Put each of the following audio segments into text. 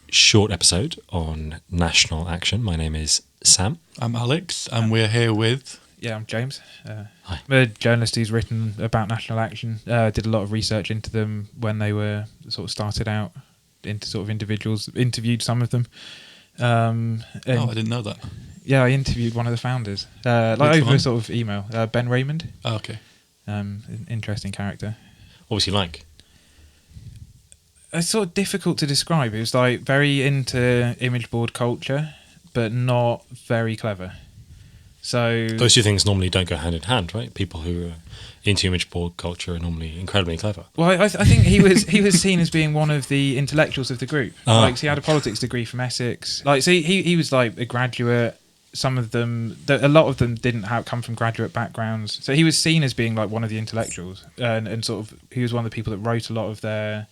short episode on national action. My name is Sam. I'm Alex, and we're here with... Yeah, I'm James. Hi. I'm a journalist who's written about national action. Did a lot of research into them when they were sort of started out into sort of individuals. Interviewed some of them. I didn't know that. Yeah, I interviewed one of the founders. Over sort of email. Ben Raymond. Oh, okay. An interesting character. What was he like? It's sort of difficult to describe. He was like very into image board culture, but not very clever. So Those two things normally don't go hand in hand, right? People who are into image board culture are normally incredibly clever. Well, I think he was seen as being one of the intellectuals of the group. Like, so he had a politics degree from Essex. Like, so he was like a graduate. Some of them, a lot of them didn't come from graduate backgrounds. So he was seen as being like one of the intellectuals, and sort of he was one of the people that wrote a lot of their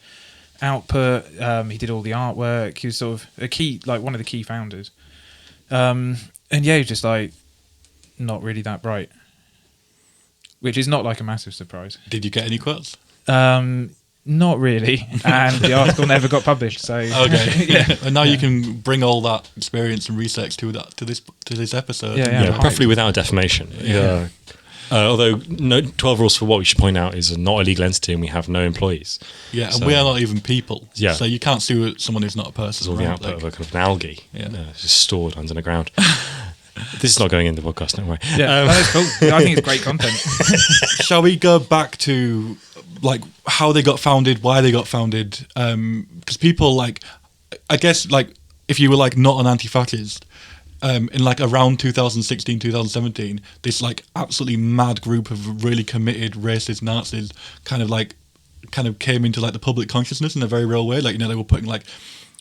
output. He did all the artwork. He was sort of a key, like one of the key founders. And yeah, he was just like not really that bright, which is not like a massive surprise. Did you get any quotes? Not really, and the article never got published. So okay, yeah. And now you can bring all that experience and research to this episode. Yeah. Preferably without defamation. Yeah. Although 12 Rules for What we should point out is not a legal entity and we have no employees. Yeah, and we are not even people. Yeah. So you can't sue someone who's not a person. It's all the output of a kind of an algae, just stored under the ground. This is not going in the podcast, don't worry. Yeah, that's cool. I think it's great content. Shall we go back to like how they got founded, why they got founded? Because people like, I guess like if you were like not an anti-fascist, in like around 2016, 2017, this like absolutely mad group of really committed racist Nazis kind of came into like the public consciousness in a very real way. Like, you know, they were putting like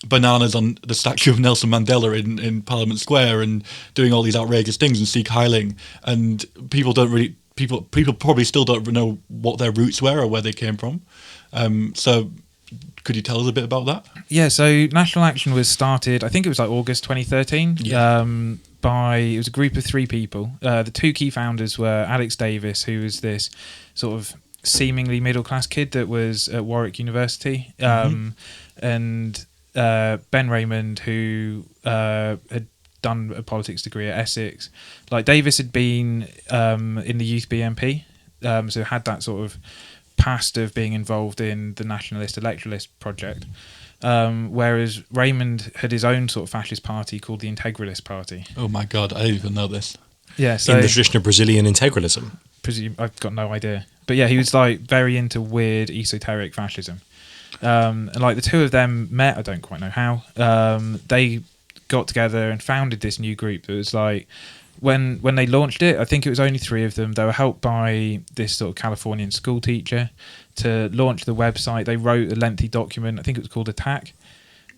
bananas on the statue of Nelson Mandela in Parliament Square and doing all these outrageous things and Sieg Heiling, and people probably still don't know what their roots were or where they came from. So could you tell us a bit about that? Yeah, so National Action was started, I think it was like August 2013, it was a group of three people. The two key founders were Alex Davis, who was this sort of seemingly middle-class kid that was at Warwick University, and Ben Raymond, who had done a politics degree at Essex. Like, Davis had been in the Youth BNP, so had that sort of past of being involved in the nationalist electoralist project, whereas Raymond had his own sort of fascist party called the Integralist Party. Oh my God, I didn't even know this. Yeah, so in the tradition of Brazilian integralism. I've got no idea, but yeah, he was like very into weird esoteric fascism. And like the two of them met, I don't quite know how. They got together and founded this new group that was like, when they launched it, I think it was only three of them. They were helped by this sort of Californian school teacher to launch the website. They wrote a lengthy document, I think it was called Attack.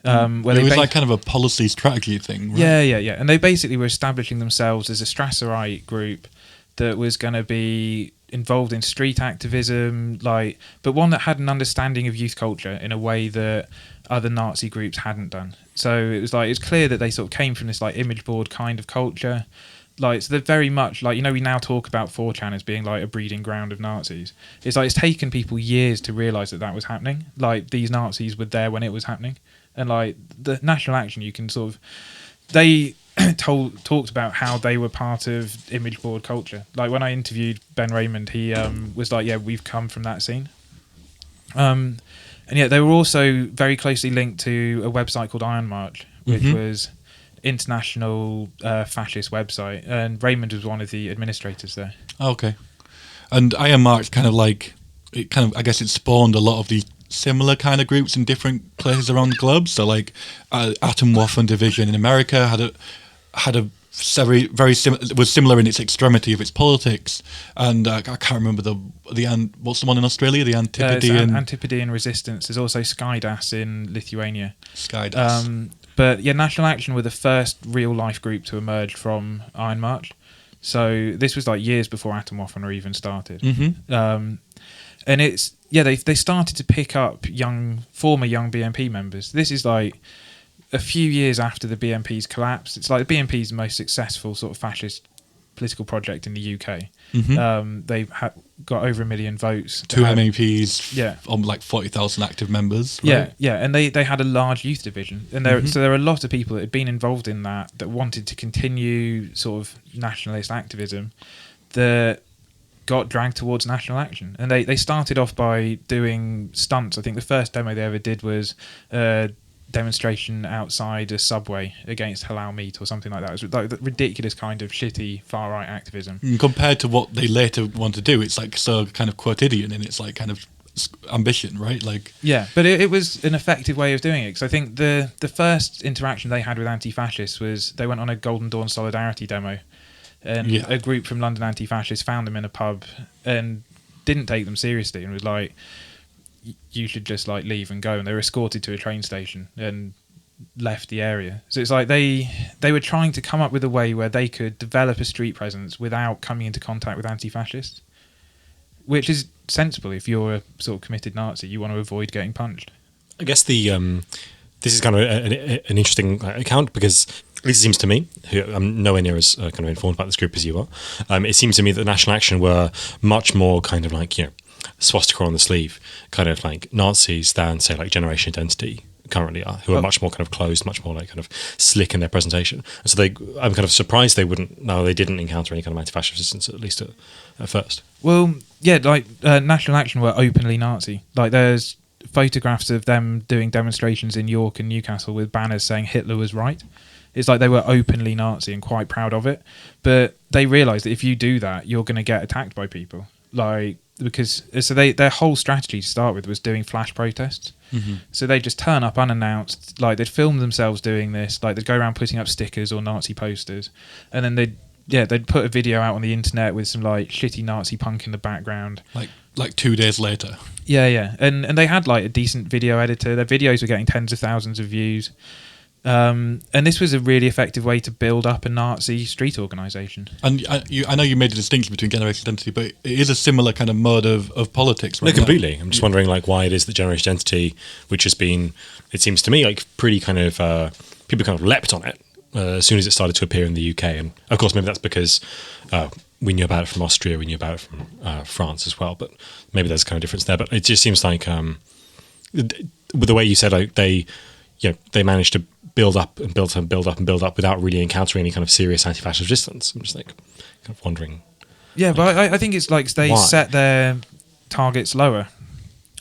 Where it was like kind of a policy strategy thing, right? Yeah. And they basically were establishing themselves as a Strasserite group that was going to be involved in street activism, but one that had an understanding of youth culture in a way that other Nazi groups hadn't done. So it was clear that they sort of came from this like image board kind of culture. So they're very much like, you know, we now talk about 4chan as being like a breeding ground of Nazis. It's like it's taken people years to realise that was happening. Like, these Nazis were there when it was happening. And like the National Action, you can sort of, they talked about how they were part of image board culture. Like, when I interviewed Ben Raymond, he was like, yeah, we've come from that scene. And yeah, they were also very closely linked to a website called Iron March, which was international fascist website, and Raymond was one of the administrators there. Okay. And Iron March I guess it spawned a lot of these similar kind of groups in different places around the globe. So like Atomwaffen division in America had a very similar, was similar in its extremity of its politics, and I can't remember what's the one in Australia, the Antipodean Antipodean Resistance. There's also Skydas in Lithuania. Skydas. But yeah, National Action were the first real life group to emerge from Iron March. So this was like years before Atomwaffen even started. And it's they started to pick up former young BNP members. This is like a few years after the BNP's collapse. It's like the BNP's the most successful sort of fascist political project in the UK. Mm-hmm. They got over 1 million votes. 2 MEPs, Yeah. on like 40,000 active members. Yeah, Right? yeah, and they had a large youth division, and so there are a lot of people that had been involved in that wanted to continue sort of nationalist activism that got dragged towards national action. And they started off by doing stunts. I think the first demo they ever did was a demonstration outside a Subway against halal meat or something like that. It was like the ridiculous kind of shitty far-right activism. Compared to what they later want to do, it's like so kind of quotidian in its like kind of ambition, right? Like, yeah, but it was an effective way of doing it, because I think the first interaction they had with anti-fascists was they went on a Golden Dawn solidarity demo, and a group from London anti-fascists found them in a pub and didn't take them seriously and was like, you should just like leave and go, and they were escorted to a train station and left the area. So it's like they were trying to come up with a way where they could develop a street presence without coming into contact with anti-fascists, which is sensible. If you're a sort of committed Nazi, you want to avoid getting punched. I guess this is kind of an interesting account, because at least it seems to me, who I'm nowhere near as kind of informed about this group as you are, it seems to me that National Action were much more kind of like, swastika on the sleeve, kind of like Nazis than, say, like Generation Identity currently are, who are much more kind of closed, much more like kind of slick in their presentation. And so I'm kind of surprised they didn't encounter any kind of anti-fascist resistance, at least at first. Well, yeah, like National Action were openly Nazi. Like there's photographs of them doing demonstrations in York and Newcastle with banners saying Hitler was right. It's like they were openly Nazi and quite proud of it. But they realised that if you do that, you're going to get attacked by people. Like, because so their whole strategy to start with was doing flash protests. Mm-hmm. So they'd just turn up unannounced, like they'd film themselves doing this, like they'd go around putting up stickers or Nazi posters, and then they'd put a video out on the internet with some like shitty Nazi punk in the background. Like 2 days later. Yeah. And they had like a decent video editor. Their videos were getting tens of thousands of views. And this was a really effective way to build up a Nazi street organisation. And I know you made a distinction between Generation Identity, but it is a similar kind of mode of politics, right? No, completely. I'm just wondering like why it is that Generation Identity, which has been, it seems to me like pretty kind of, people kind of leapt on it as soon as it started to appear in the UK. And of course, maybe that's because we knew about it from Austria, we knew about it from France as well, but maybe there's a kind of difference there. But it just seems like, with the way you said, like they managed to build up and build up and build up and build up without really encountering any kind of serious anti-fascist resistance. I'm just like kind of wondering. Yeah, but I think it's like they why? set their targets lower,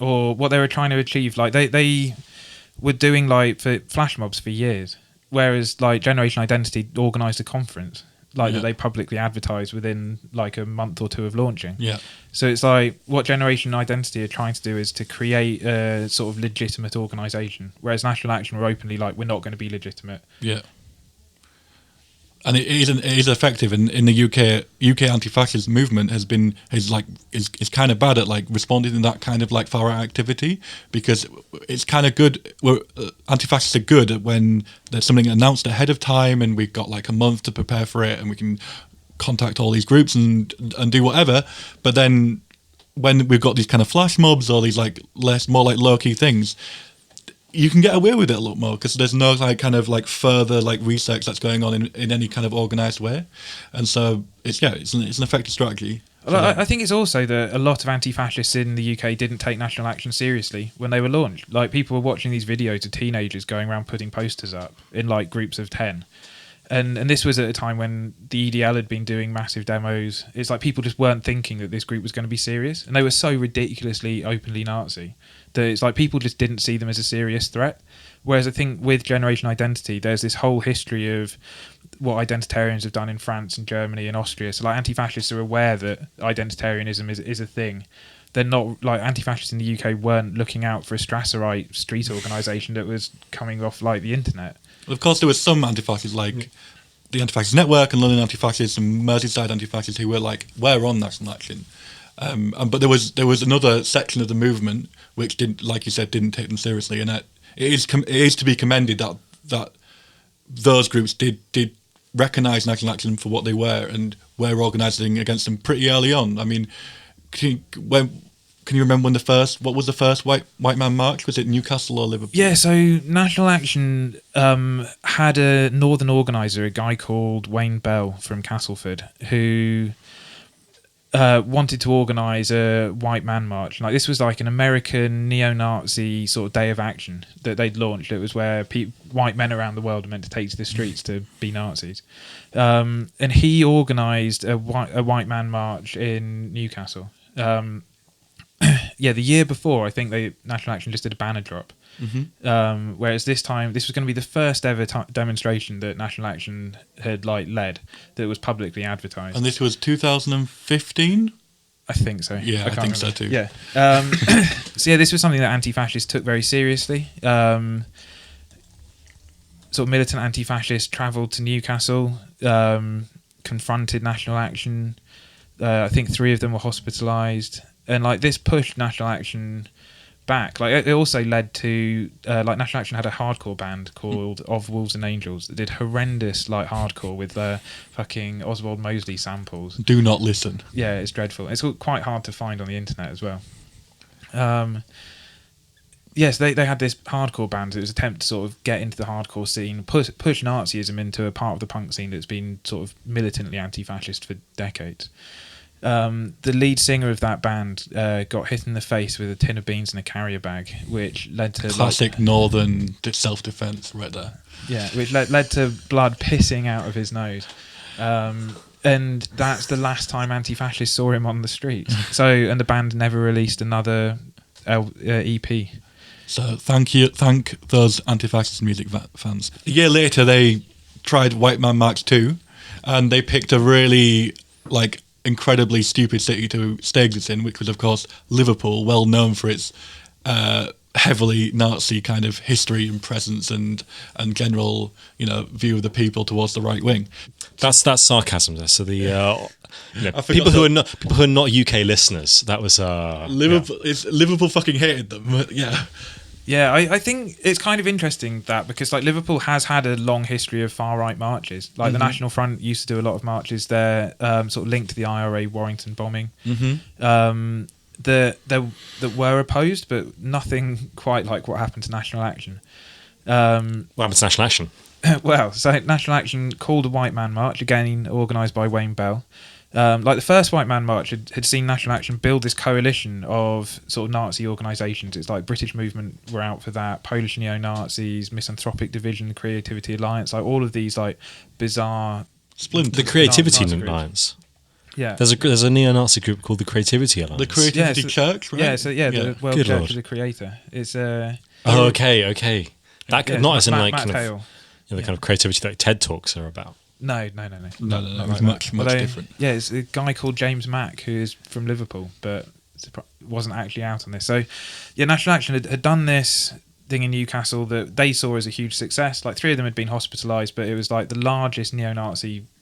or what they were trying to achieve. Like they were doing like for flash mobs for years, whereas like Generation Identity organised a conference that they publicly advertised within like a month or two of launching. Yeah. So it's like what Generation Identity are trying to do is to create a sort of legitimate organisation, whereas National Action were openly like, we're not going to be legitimate. Yeah. And it is effective. In the UK anti-fascist movement is kind of bad at like responding to that kind of like far right activity, because it's kind of good. Anti-fascists are good at when there's something announced ahead of time and we've got like a month to prepare for it and we can contact all these groups and do whatever. But then when we've got these kind of flash mobs or these like more like low key things, you can get away with it a lot more because there's no like kind of like further like research that's going on in any kind of organised way, and so it's an effective strategy. Well, I think it's also that a lot of anti-fascists in the UK didn't take National Action seriously when they were launched. Like people were watching these videos of teenagers going around putting posters up in like groups of 10. And this was at a time when the EDL had been doing massive demos. It's like people just weren't thinking that this group was going to be serious. And they were so ridiculously openly Nazi that it's like people just didn't see them as a serious threat. Whereas I think with Generation Identity, there's this whole history of what identitarians have done in France and Germany and Austria. So like anti-fascists are aware that identitarianism is a thing. They're not like anti-fascists in the UK weren't looking out for a Strasserite street organisation that was coming off like the internet. Of course, there were some anti-fascists like the Anti-Fascist Network and London Anti-Fascists and Merseyside Anti-Fascists who were like, we're on National Action. But there was another section of the movement which didn't, like you said, didn't take them seriously, and that it is to be commended that those groups did recognise National Action for what they were and were organising against them pretty early on. I mean, can you remember what was the first white man march? Was it Newcastle or Liverpool? Yeah, so National Action had a northern organiser, a guy called Wayne Bell from Castleford, who wanted to organise a white man march. Like, this was like an American neo-Nazi sort of day of action that they'd launched. It was where white men around the world were meant to take to the streets to be Nazis. And he organised a white man march in Newcastle. Yeah, the year before, I think National Action just did a banner drop. Mm-hmm. Whereas this time, this was going to be the first ever demonstration that National Action had led that was publicly advertised. And this was 2015? I think so. Yeah, I think so too. Yeah. So yeah, this was something that anti-fascists took very seriously. Sort of militant anti-fascists travelled to Newcastle, confronted National Action. I think 3 of them were hospitalised. And this pushed National Action back. It also led to National Action had a hardcore band called Of Wolves and Angels that did horrendous hardcore with fucking Oswald Mosley samples. Do not listen. Yeah, it's dreadful. It's quite hard to find on the internet as well. Yes, they had this hardcore band. It was an attempt to sort of get into the hardcore scene, push Nazism into a part of the punk scene that's been sort of militantly anti-fascist for decades. The lead singer of that band got hit in the face with a tin of beans in a carrier bag, which led to classic northern self-defense right there. Yeah, which led to blood pissing out of his nose, and that's the last time anti-fascists saw him on the street. And the band never released another EP. So thank those anti-fascist music fans. A year later, they tried White Man March 2, and they picked a really incredibly stupid city to stage this in, which was of course Liverpool, well known for its heavily Nazi kind of history and presence and general view of the people towards the right wing. That's sarcasm there. So the people who are not UK listeners, that was Liverpool. Yeah. Liverpool fucking hated them. Yeah. Yeah, I think it's kind of interesting that because Liverpool has had a long history of far right marches. The National Front used to do a lot of marches there, sort of linked to the IRA Warrington bombing. Mm-hmm. That were opposed, but nothing quite like what happened to National Action. What happened to National Action? Well, so National Action called a White Man March, again organised by Wayne Bell. The first White Man March had seen National Action build this coalition of sort of Nazi organisations. It's British Movement were out for that, Polish Neo-Nazis, Misanthropic Division, Creativity Alliance, all of these bizarre splinters. The Creativity Alliance. Yeah, there's a neo-Nazi group called the Creativity Alliance. The Creativity Church, right? Yeah, the World Good Church Lord. of the Creator. It's okay. That not as in Matt Hale. The kind of creativity that TED Talks are about. No. It was much different. Yeah, it's a guy called James Mack who is from Liverpool, but wasn't actually out on this. So, yeah, National Action had done this thing in Newcastle that they saw as a huge success. 3 of them had been hospitalised, but it was the largest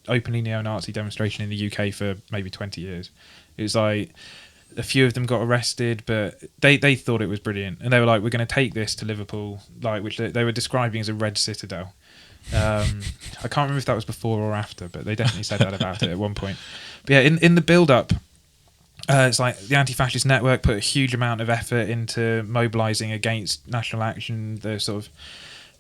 openly neo-Nazi demonstration in the UK for maybe 20 years. It was a few of them got arrested, but they thought it was brilliant, and they were we're going to take this to Liverpool, which they were describing as a red citadel. I can't remember if that was before or after, but they definitely said that about it at one point. But yeah, in the build-up, it's the anti-fascist network put a huge amount of effort into mobilising against National Action.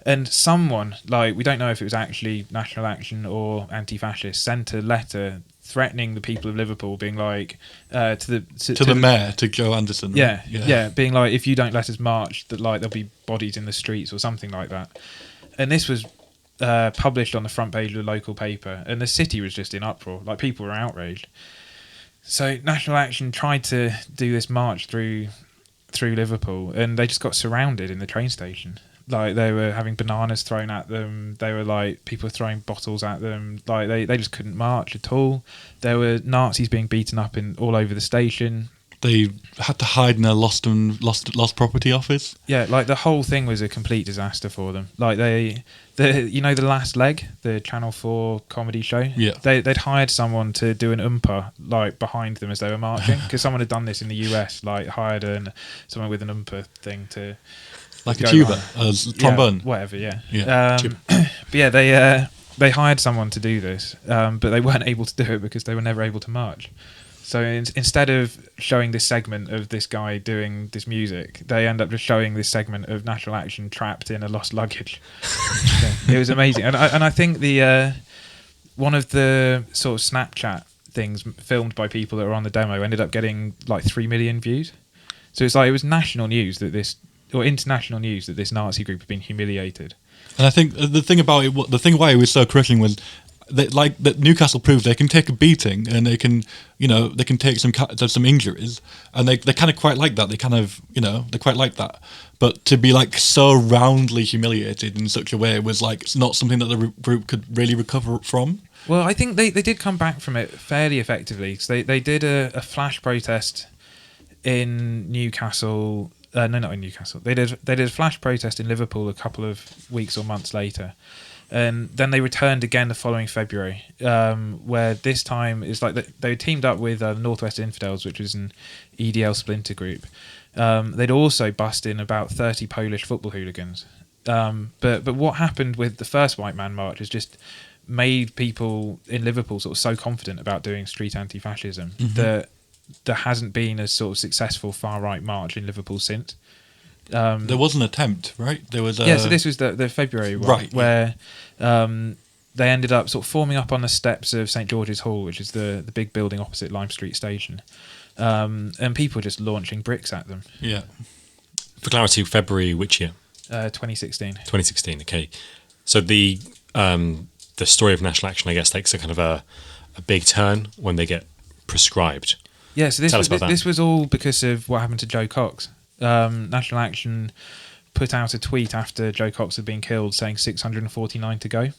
And someone, we don't know if it was actually National Action or anti-fascist, sent a letter threatening the people of Liverpool, being to the mayor, to Joe Anderson. Right? Yeah, being if you don't let us march, that there'll be bodies in the streets or something like that. And this was published on the front page of the local paper, and the city was just in uproar. People were outraged. So National Action tried to do this march through Liverpool, and they just got surrounded in the train station. They were having bananas thrown at them. They were people throwing bottles at them. They just couldn't march at all. There were Nazis being beaten up all over the station. They had to hide in a lost property office. Yeah, the whole thing was a complete disaster for them. The Last Leg, the Channel 4 comedy show. Yeah, they'd hired someone to do an behind them as they were marching, because someone had done this in the US. Hired someone with an thing to a tuba, a trombone, whatever. Yeah. But yeah, they hired someone to do this, but they weren't able to do it because they were never able to march. So instead of showing this segment of this guy doing this music, they end up just showing this segment of National Action trapped in a lost luggage. So it was amazing, and I think the one of the sort of Snapchat things filmed by people that were on the demo ended up getting like 3 million views. So it's like it was national news that this, or international news that this Nazi group had been humiliated. And I think the thing about it, the thing why it was so crushing was that Newcastle proved they can take a beating and they can, they can take some injuries, and they kind of quite like that. They kind of, they quite like that. But to be like so roundly humiliated in such a way was like it's not something that the group could really recover from. Well, I think they did come back from it fairly effectively. Because they did a flash protest in Newcastle. No, not in Newcastle. They did a flash protest in Liverpool a couple of weeks or months later. And then they returned again the following February, where this time it's like they teamed up with Northwest Infidels, which was an EDL splinter group. They'd also bust in about 30 Polish football hooligans. But what happened with the first White Man March is just made people in Liverpool sort of so confident about doing street anti-fascism that there hasn't been a sort of successful far-right march in Liverpool since. There was an attempt, right? There was so this was the February one, right, where they ended up sort of forming up on the steps of St George's Hall, which is the big building opposite Lime Street Station, and people just launching bricks at them. Yeah. For clarity, February which year? 2016. 2016. Okay. So the story of National Action, I guess, takes a kind of a big turn when they get proscribed. Yeah. So this was all because of what happened to Joe Cox. National Action put out a tweet after Joe Cox had been killed saying 649 to go.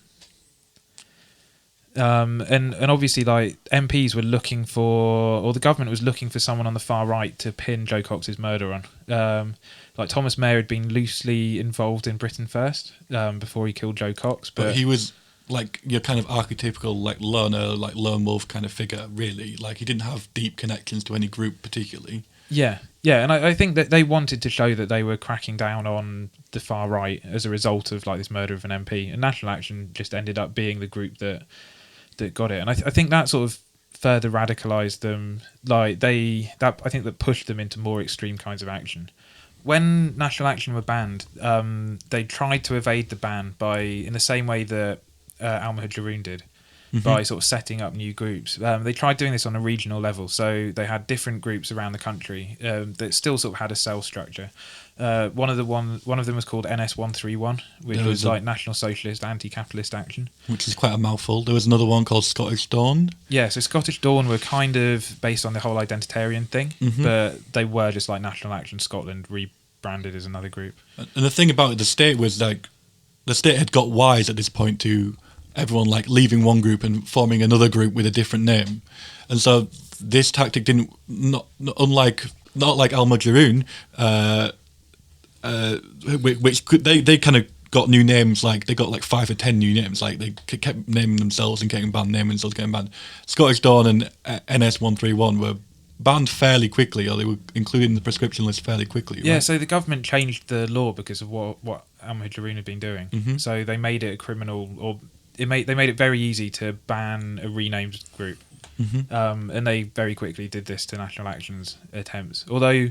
And obviously, like, MPs were looking for, or the government was looking for someone on the far right to pin Joe Cox's murder on. Like Thomas Mayer had been loosely involved in Britain First before he killed Joe Cox, but he was like your kind of archetypical like loner, like lone wolf kind of figure. Really, like he didn't have deep connections to any group particularly. Yeah, and I think that they wanted to show that they were cracking down on the far right as a result of like this murder of an MP, and National Action just ended up being the group that got it, and I think that sort of further radicalised them. Like I think that pushed them into more extreme kinds of action. When National Action were banned, they tried to evade the ban by, in the same way that Al-Muhajiroon did, by sort of setting up new groups. They tried doing this on a regional level, so they had different groups around the country that still sort of had a cell structure. One of them was called NS131, which was like National Socialist Anti-Capitalist Action, which is quite a mouthful. There was another one called Scottish Dawn. Yeah, so Scottish Dawn were kind of based on the whole identitarian thing, but they were just like National Action Scotland rebranded as another group. And the thing about it, the state was like, the state had got wise at this point to everyone like leaving one group and forming another group with a different name, and so this tactic didn't not like Al-Muhajiroon, which they kind of got new names, like they got like 5 or 10 new names, like they kept naming themselves and getting banned, naming themselves getting banned. Scottish Dawn and NS131 were banned fairly quickly, or they were included in the prescription list fairly quickly. Yeah, right? so the government changed the law because of what Al-Muhajiroon had been doing. So they made it a criminal, or they made it very easy to ban a renamed group. And they very quickly did this to National Action's attempts. Although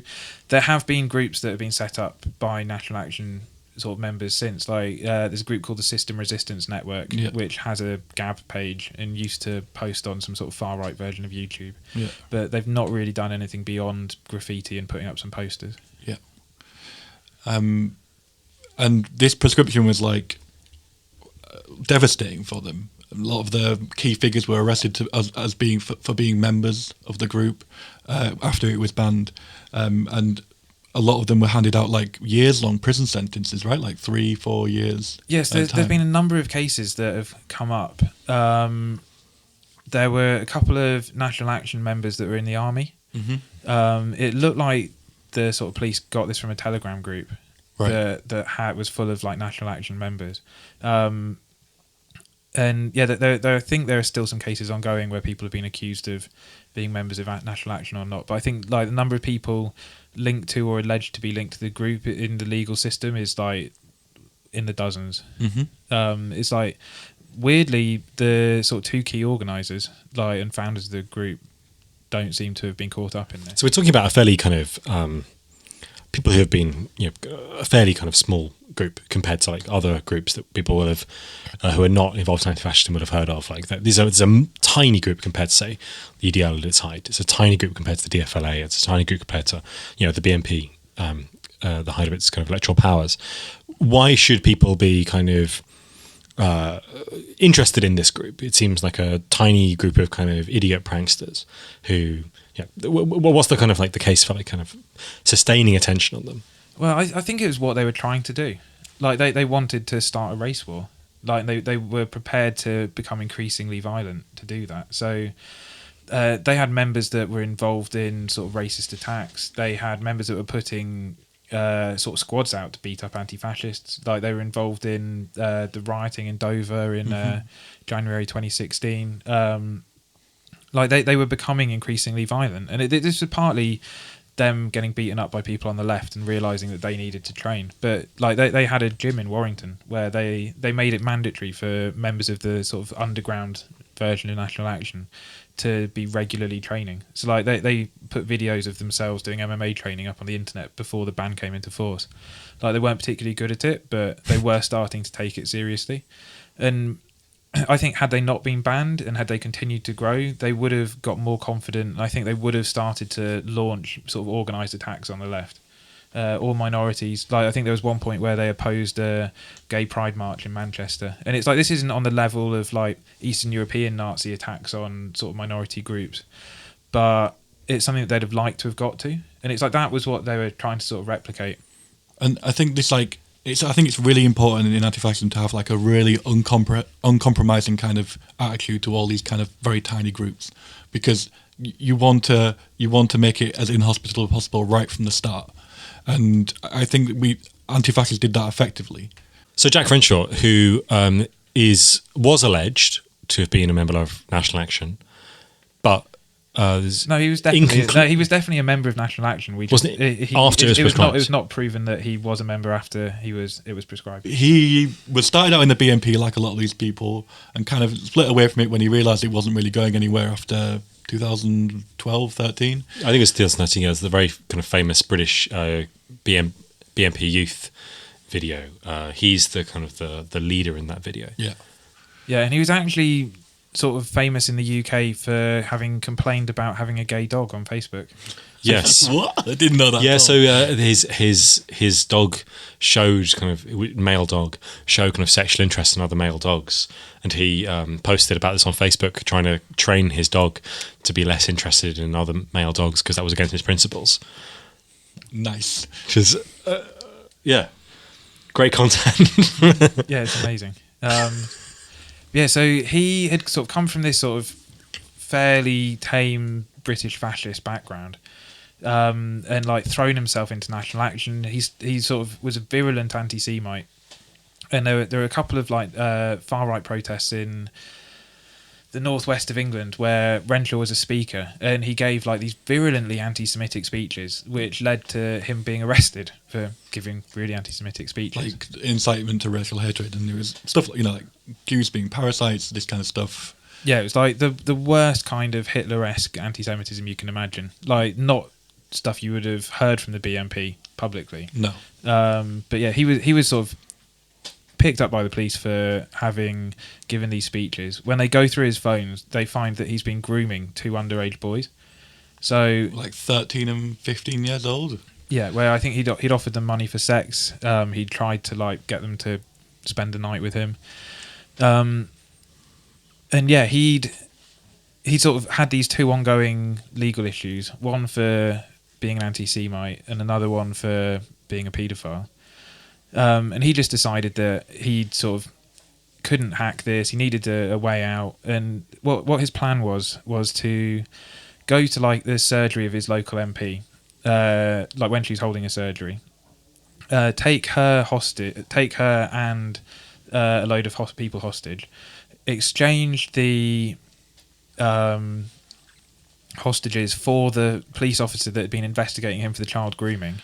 there have been groups that have been set up by National Action sort of members since. Like there's a group called the System Resistance Network, which has a Gab page and used to post on some sort of far right version of YouTube. Yeah. But they've not really done anything beyond graffiti and putting up some posters. Yeah. And this prescription was like devastating for them. A lot of the key figures were arrested as being for being members of the group after it was banned, and a lot of them were handed out like years-long prison sentences, right? Like 3-4 years. Yes, there's been a number of cases that have come up. There were a couple of National Action members that were in the army. It looked like the sort of police got this from a Telegram group that was full of like National Action members. And yeah, I think there are still some cases ongoing where people have been accused of being members of National Action or not. But I think like the number of people linked to or alleged to be linked to the group in the legal system is like in the dozens. It's like weirdly the sort of 2 key organisers and founders of the group don't seem to have been caught up in this. So we're talking about a fairly kind of people who have been, a fairly kind of small group compared to like other groups that people will have who are not involved in anti-fascism would have heard of. Like that, it's a tiny group compared to say the EDL at its height. It's a tiny group compared to the DFLA. It's a tiny group compared to the BNP, the height of its kind of electoral powers. Why should people be kind of interested in this group? It seems like a tiny group of kind of idiot pranksters who, what's the kind of like the case for like kind of sustaining attention on them? Well, I think it was what they were trying to do. Like they wanted to start a race war. Like they were prepared to become increasingly violent to do that. So they had members that were involved in sort of racist attacks. They had members that were putting sort of squads out to beat up anti-fascists. Like they were involved in the rioting in Dover in January 2016. Like they were becoming increasingly violent, and this was partly them getting beaten up by people on the left and realising that they needed to train. But like they had a gym in Warrington where they made it mandatory for members of the sort of underground version of National Action to be regularly training. So like they put videos of themselves doing MMA training up on the internet before the ban came into force. Like they weren't particularly good at it, but they were starting to take it seriously. And I think had they not been banned and had they continued to grow, they would have got more confident. I think they would have started to launch sort of organised attacks on the left or minorities. Like I think there was one point where they opposed a gay pride march in Manchester, and it's like this isn't on the level of like Eastern European Nazi attacks on sort of minority groups, but it's something that they'd have liked to have got to, and it's like that was what they were trying to sort of replicate. And I think this like I think it's really important in anti-fascism to have like a really uncompromising kind of attitude to all these kind of very tiny groups, because you want to make it as inhospitable as possible right from the start. And I think anti-fascists did that effectively. So Jack Renshaw, who was alleged to have been a member of National Action, but no, he was definitely a member of National Action. We just, wasn't it after it was prescribed? It was not proven that he was a member after it was prescribed. He was started out in the BNP like a lot of these people, and kind of split away from it when he realised it wasn't really going anywhere after 2012, 13. I think it was 2013. It was the very kind of famous British BNP youth video. He's the kind of the leader in that video. Yeah, and he was actually sort of famous in the UK for having complained about having a gay dog on Facebook. Yes. What? I didn't know that. Yeah, so his dog showed kind of male dog showed kind of sexual interest in other male dogs, and he posted about this on Facebook, trying to train his dog to be less interested in other male dogs because that was against his principles. Nice. Which is great content. Yeah, it's amazing. So he had sort of come from this sort of fairly tame British fascist background, and like thrown himself into National Action. He sort of was a virulent anti-Semite, and there were a couple of like far right protests in the northwest of England where Renshaw was a speaker, and he gave like these virulently anti-Semitic speeches, which led to him being arrested for giving really anti-Semitic speeches, like incitement to racial hatred, and there was stuff like like Jews being parasites, this kind of stuff. Yeah, it was like the worst kind of Hitler-esque anti-Semitism you can imagine. Like not stuff you would have heard from the BNP publicly. No. But yeah, he was sort of picked up by the police for having given these speeches. When they go through his phones, they find that he's been grooming 2 underage boys. So like 13 and 15 years old. Yeah, where I think he'd offered them money for sex. He'd tried to like get them to spend the night with him. And yeah, he sort of had these 2 ongoing legal issues, one for being an anti-Semite and another one for being a paedophile. And he just decided that he sort of couldn't hack this. He needed a way out. And what his plan was to go to like the surgery of his local MP, like when she's holding a surgery, take her and a load of people hostage, exchange the hostages for the police officer that had been investigating him for the child grooming,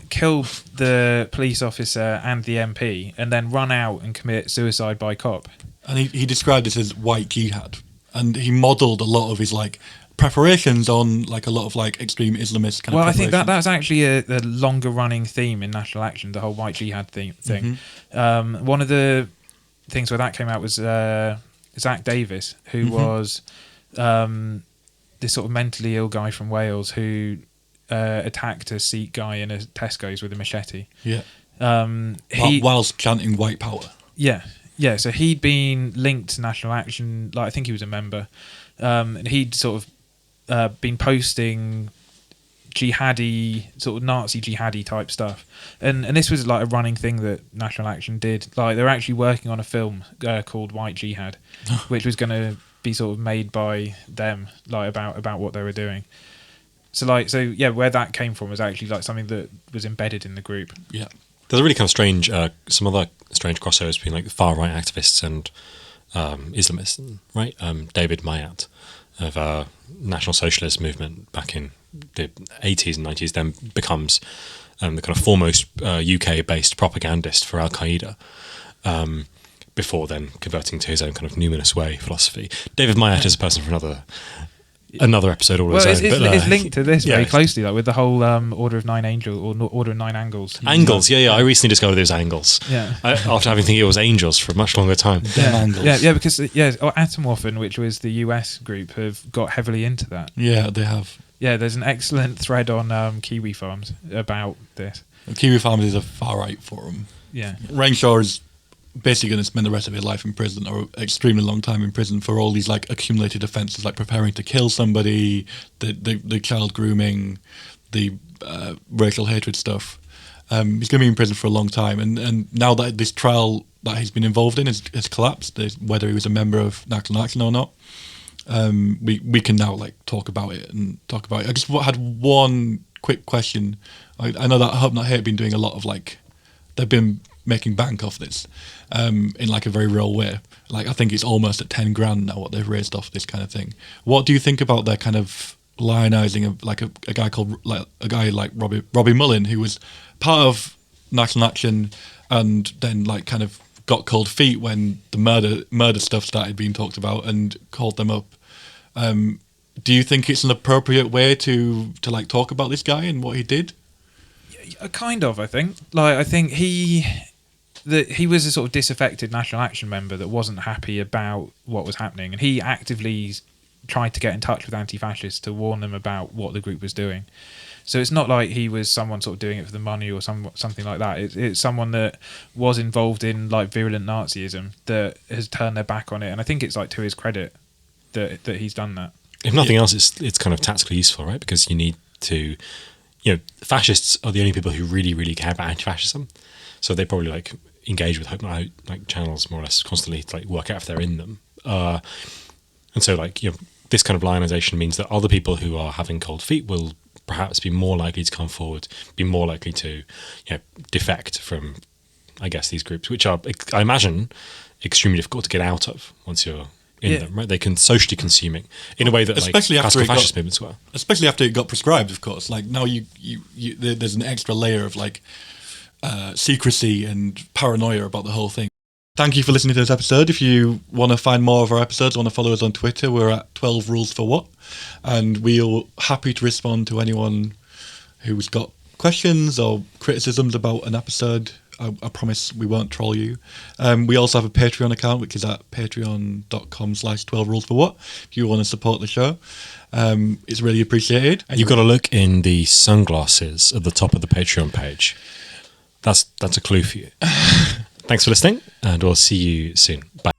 kill the police officer and the MP, and then run out and commit suicide by cop. And he described it as White Jihad, and he modelled a lot of his like preparations on like a lot of like extreme Islamist kind Well, of I think preparations. that's actually a longer running theme in National Action, the whole White Jihad thing. One of the things where that came out was Zach Davis, who was this sort of mentally ill guy from Wales who attacked a Sikh guy in a Tesco's with a machete. Yeah. He, Whilst chanting white power. yeah. So he'd been linked to National Action. Like I think he was a member, and he'd sort of been posting jihadi, sort of Nazi jihadi type stuff, and this was like a running thing that National Action did. Like they were actually working on a film called White Jihad, which was going to be sort of made by them, like about what they were doing. So where that came from was actually like something that was embedded in the group. Yeah. There's a really kind of strange, some other strange crossovers between like far right activists and Islamists, right? David Mayat of National Socialist movement back in the 80s and 90s then becomes the kind of foremost UK-based propagandist for Al Qaeda. Before then converting to his own kind of numinous way philosophy. David Mayat is a person for another episode all his own. It's linked to this very closely, like with the whole Order of Nine Angels or Order of Nine Angles. Angles, yeah. I recently discovered those angles. Yeah. After having think it was angels for a much longer time. Angles. Yeah, because Atomwaffen, which was the US group, have got heavily into that. Yeah, they have. Yeah, there's an excellent thread on Kiwi Farms about this. Kiwi Farms is a far right forum. Yeah. Renshaw is basically going to spend the rest of his life in prison, or extremely long time in prison, for all these like accumulated offences, like preparing to kill somebody, the child grooming, the racial hatred stuff. He's going to be in prison for a long time, and now that this trial that he's been involved in has collapsed, whether he was a member of National Action or not, we can now like talk about it. I just had one quick question. I know that Hope Not Hate have been doing a lot of like, they've been making bank off this in like a very real way. Like I think it's almost at 10 grand now what they've raised off this kind of thing. What do you think about their kind of lionizing of like a guy like Robbie Mullin, who was part of National Action and then like kind of got cold feet when the murder stuff started being talked about and called them up. Do you think it's an appropriate way to like talk about this guy and what he did? Kind of, I think. Like I think he was a sort of disaffected National Action member that wasn't happy about what was happening, and he actively tried to get in touch with anti-fascists to warn them about what the group was doing. So it's not like he was someone sort of doing it for the money or something like that. It's someone that was involved in like virulent Nazism that has turned their back on it, and I think it's like to his credit that he's done that. If nothing else, it's kind of tactically useful, right? Because you need to, fascists are the only people who really, really care about anti-fascism. So they probably like engage with Hope Not Hate like channels more or less constantly to like work out if they're in them. And so like this kind of lionization means that other people who are having cold feet will perhaps be more likely to come forward, be more likely to defect from, I guess, these groups, which are, I imagine, extremely difficult to get out of once you're in them, right? They can socially consuming in a way that especially like after classical fascist movements were. Especially after it got prescribed, of course. Like now there's an extra layer of like secrecy and paranoia about the whole thing. Thank you for listening to this episode. If you want to find more of our episodes, want to follow us on Twitter, we're at 12Rules for What, and we're happy to respond to anyone who's got questions or criticisms about an episode. I promise we won't troll you. We also have a Patreon account, which is at patreon.com/12Rules for What. If you want to support the show, it's really appreciated. You've got to look in the sunglasses at the top of the Patreon page. That's a clue for you. Thanks for listening, and we'll see you soon. Bye.